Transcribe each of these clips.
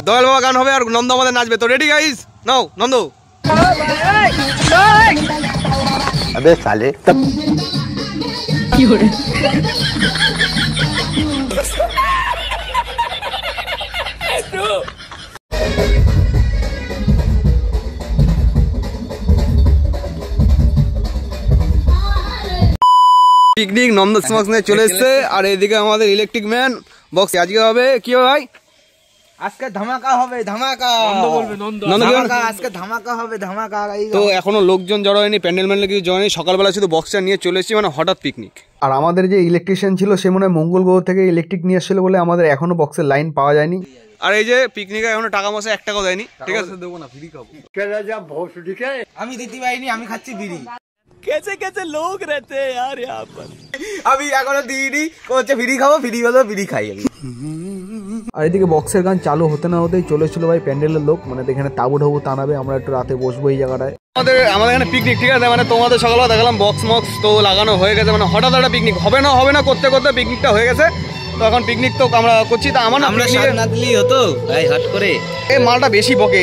দয়াল বাবা গান হবে আর নন্দ আমাদের নাচবে। তো রেডি গাইস, নাও নন্দ। अबे साले तब পিকনিক নন্দ স্মক্স নিয়ে চলে এসছে। আর এদিকে আমাদের ইলেকট্রিক ম্যান বক্স। আজকে হবে কি হবে ভাই? আজকে ধামাকা হবে, ধামাকা। নন্দ বলবে, নন্দ ধামাকা, আজকে ধামাকা হবে, ধামাকা। তো এখনো লোকজন জড়ো হয়নি, প্যান্ডেল ম্যান্ডেল কিছু জড়ো হয়নি। সকালবেলা শুধু বক্সটা নিয়ে চলে এসেছি, মানে হঠাৎ পিকনিক। আর আমাদের যে ইলেকট্রিশিয়ান ছিল সে মনে হয় মঙ্গল গ্রহ থেকে ইলেকট্রিক নিয়ে এসেছিল বলে আমাদের এখনো বক্সের লাইন পাওয়া যায়নি। আর এই যে পিকনিকে এখনো টাকা পয়সা 1 টাকাও দেয়নি। ঠিক আছে, দেবো না, ফ্রি খাবো। আমি দিতে পারিনি, আমি খাচ্ছি বিড়ি। कैसे कैसे लोग रहते हैं यार यहाँ पर। আমি এখনো দিইনি, হচ্ছে ফ্রি খাবো, ফ্রি হলো বিড়ি খাই আমি। আর এদিকে বক্সের গান চালু হতে না হতেই চলে এসেছিল ভাই প্যান্ডেলের লোক। মানে এখানে তাবু ঠাবু টানাবে, আমরা একটু রাতে বসবো এই জায়গাটায়। আমাদের এখানে পিকনিক, ঠিক আছে। মানে তোমাদের সকালবেলা দেখালাম বক্স মক্স তো লাগানো হয়ে গেছে। মানে হঠাৎ একটা পিকনিক হবে না করতে করতে পিকনিকটা হয়ে গেছে। তো এখন পিকনিক তো আমরা করছি। তা আমরা না দিলেই হতো ভাই, হট করে এই মালটা বেশি বকে।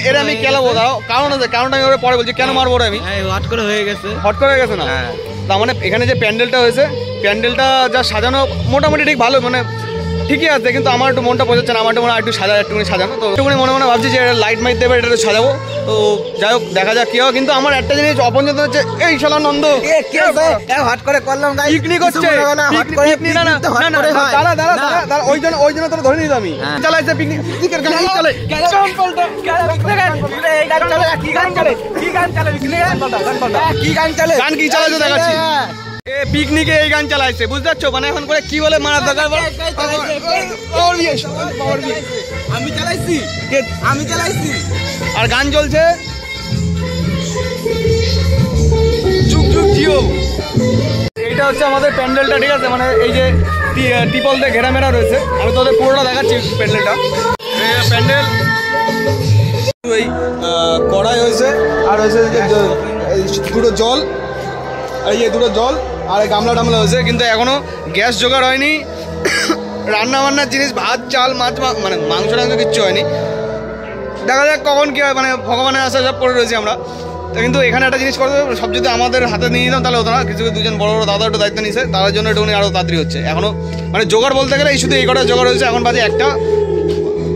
এরা আমি কেলাবো, দাও কারণটা আমি পরে বলছি। কেন মারবো আমি? হট করে হয়ে গেছে, হট করে হয়ে গেছে না। তার মানে এখানে যে প্যান্ডেলটা হয়েছে, প্যান্ডেলটা যা সাজানো মোটামুটি ঠিক ভালো, মানে ঠিকই আছে। কিন্তু আমার একটু মনটা বোঝাচ্ছে না, আমার একটু মনে হয় একটুখানি সাজানো। তো একটুখানি মনে ভাবছি যে লাইট মাইট দেবে, এটা সাজাবো। তো যাই হোক, দেখা যাক কি হয়। কিন্তু আমার একটা জিনিস অপছন্দ হচ্ছে, এই শালা নন্দ হট করে করলাম, পিকনিক হচ্ছে। ওই জন্য তোর ধরে নিত আমি চালাইছে পিকনিক। গান কি চালাইছে দেখাচ্ছি। পিকনিকে এই গান চালাইছে, বুঝতে পারছো? মানে এখন করে কি বলে মারা দরকার। আমি চালাইছি আর গান চলছে যুগ যুগ জিও। এইটা হচ্ছে আমাদের প্যান্ডেলটা, ঠিক আছে। মানে এই যে টিপল দিয়ে ঘেরা মেরা রয়েছে, আমি তোদের পুরোটা দেখাচ্ছি প্যান্ডেলটা। প্যান্ডেল এই কড়াই হয়েছে, আর হয়েছে দুটো জল, আর এই দুটো জল আর গামলা টামলা হয়েছে। কিন্তু এখনো গ্যাস জোগাড় হয়নি। রান্না বান্নার জিনিস, ভাত চাল মাছ, মানে মাংস টাংস কিচ্ছু হয়নি। দেখা যাক কখন কি হয়, মানে ভগবানের আশা সব করে রয়েছি আমরা। তো কিন্তু এখানে একটা জিনিস করতে হবে, সব যদি আমাদের হাতে নিয়ে নিতাম তাহলে হতো না। কিছু দুজন বড় বড় দাদা একটু দায়িত্ব নিয়েছে, তার জন্য একটুখানি আরও তাড়াতাড়ি হচ্ছে। এখনো মানে জোগাড় বলতে গেলে এই শুধু এই কটা জোগাড় হয়েছে। এখন বাজে 1টা।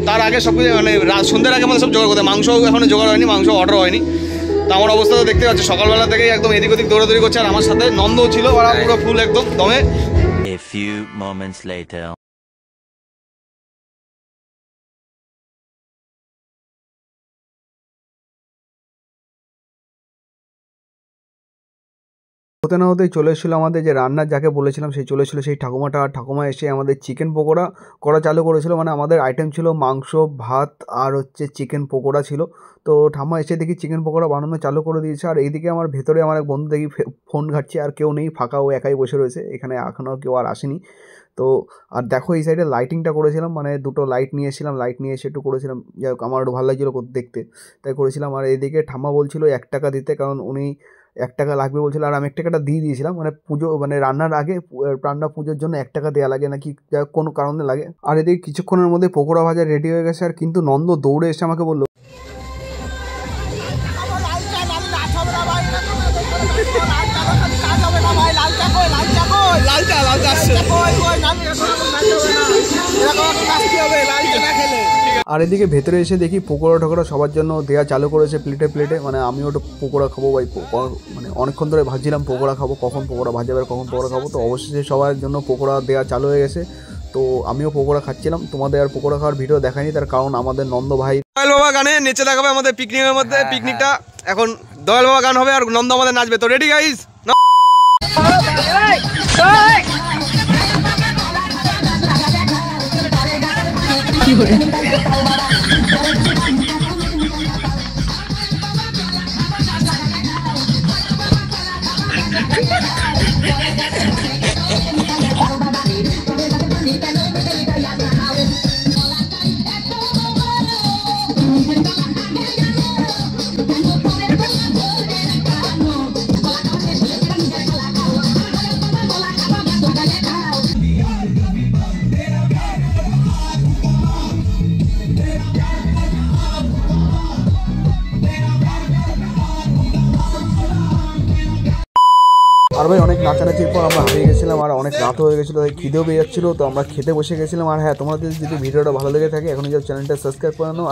তার আগে সব কিছু মানে সন্ধ্যের আগে আমাদের সব জোগাড় করতে। মাংস এখনো জোগাড় হয়নি, মাংস অর্ডার হয়নি। তো আমার অবস্থা তো দেখতে পাচ্ছি, সকালবেলা থেকেই একদম এদিক ওদিক দৌড়াদৌড়ি করছে। আর আমার সাথে নন্দও ছিল, ওরা পুরো ফুল একদম দমে। A few moments later হতে না হতেই চলে এসেছিলো আমাদের যে রান্নার যাকে বলেছিলাম সেই চলে এসেছিলো সেই ঠাকুমাটা। আর ঠাকুমা এসে আমাদের চিকেন পকোড়া করা চালু করেছিল। মানে আমাদের আইটেম ছিল মাংস, ভাত আর হচ্ছে চিকেন পকোড়া ছিল। তো ঠাম্মা এসে দেখি চিকেন পকোড়া বানানো চালু করে দিয়েছে। আর এইদিকে আমার ভেতরে আমার এক বন্ধু দেখি ফোন ঘাটছে, আর কেউ নেই, ফাঁকা, ও একাই বসে রয়েছে এখানে, এখনও কেউ আর আসেনি। তো আর দেখো এই সাইডে লাইটিংটা করেছিলাম, মানে দুটো লাইট নিয়ে এসেছিলাম, লাইট নিয়ে এসে একটু করেছিলাম। যাই হোক, আমার একটু ভালো লাগছিলো দেখতে, তাই করেছিলাম। আর এইদিকে ঠাম্মা বলছিল 1 টাকা দিতে, কারণ উনি 1 টাকা লাগবে বলছিল। আর আমি 1 টাকাটা দিয়ে দিয়েছিলাম, মানে পুজো মানে রান্নার আগে রান্না পুজোর জন্য 1 টাকা দেওয়া লাগে নাকি, কোনো কারণে লাগে। আর এদিকে কিছুক্ষণের মধ্যে পকোড়া ভাজা রেডি হয়ে গেছে। আর কিন্তু নন্দ দৌড়ে এসে আমাকে বললো, আর এদিকে ভেতরে এসে দেখি পকোড়া ঠোকরা সবার জন্য দেওয়া চালু করেছে প্লেটে প্লেটে। মানে আমিও একটু পকোড়া খাবো ভাই, মানে অনেকক্ষণ ধরে ভাবছিলাম পকোড়া খাবো, কখন পকোড়া ভাজাবে, কখন পকোড়া খাবো। তো অবশেষে সবার জন্য পকোড়া দেওয়া চালু হয়ে গেছে। তো আমিও পকোড়া খাচ্ছিলাম। তোমাদের আর পকোড়া খাওয়ার ভিডিও দেখায়নি, তার কারণ আমাদের নন্দ ভাই দয়াল বাবা গানে নেচে দেখাবে আমাদের পিকনিকের মধ্যে। পিকনিকটা এখন দয়াল বাবা গান হবে আর নন্দ আমাদের নাচবে। তো রেডি গাইস? ভাই অনেক নাচানাচির পর আমরা হারিয়ে গেছিলাম আর অনেক রাত হয়ে গেছিলো, তাই খিদেও পেয়ে যাচ্ছিলো, তো আমরা খেতে বসে গেছিলাম। আর হ্যাঁ, তোমাদের যদি ভিডিওটা ভালো লেগে থাকে এখনই যাও চ্যানেলটা সাবস্ক্রাইব করে নাও।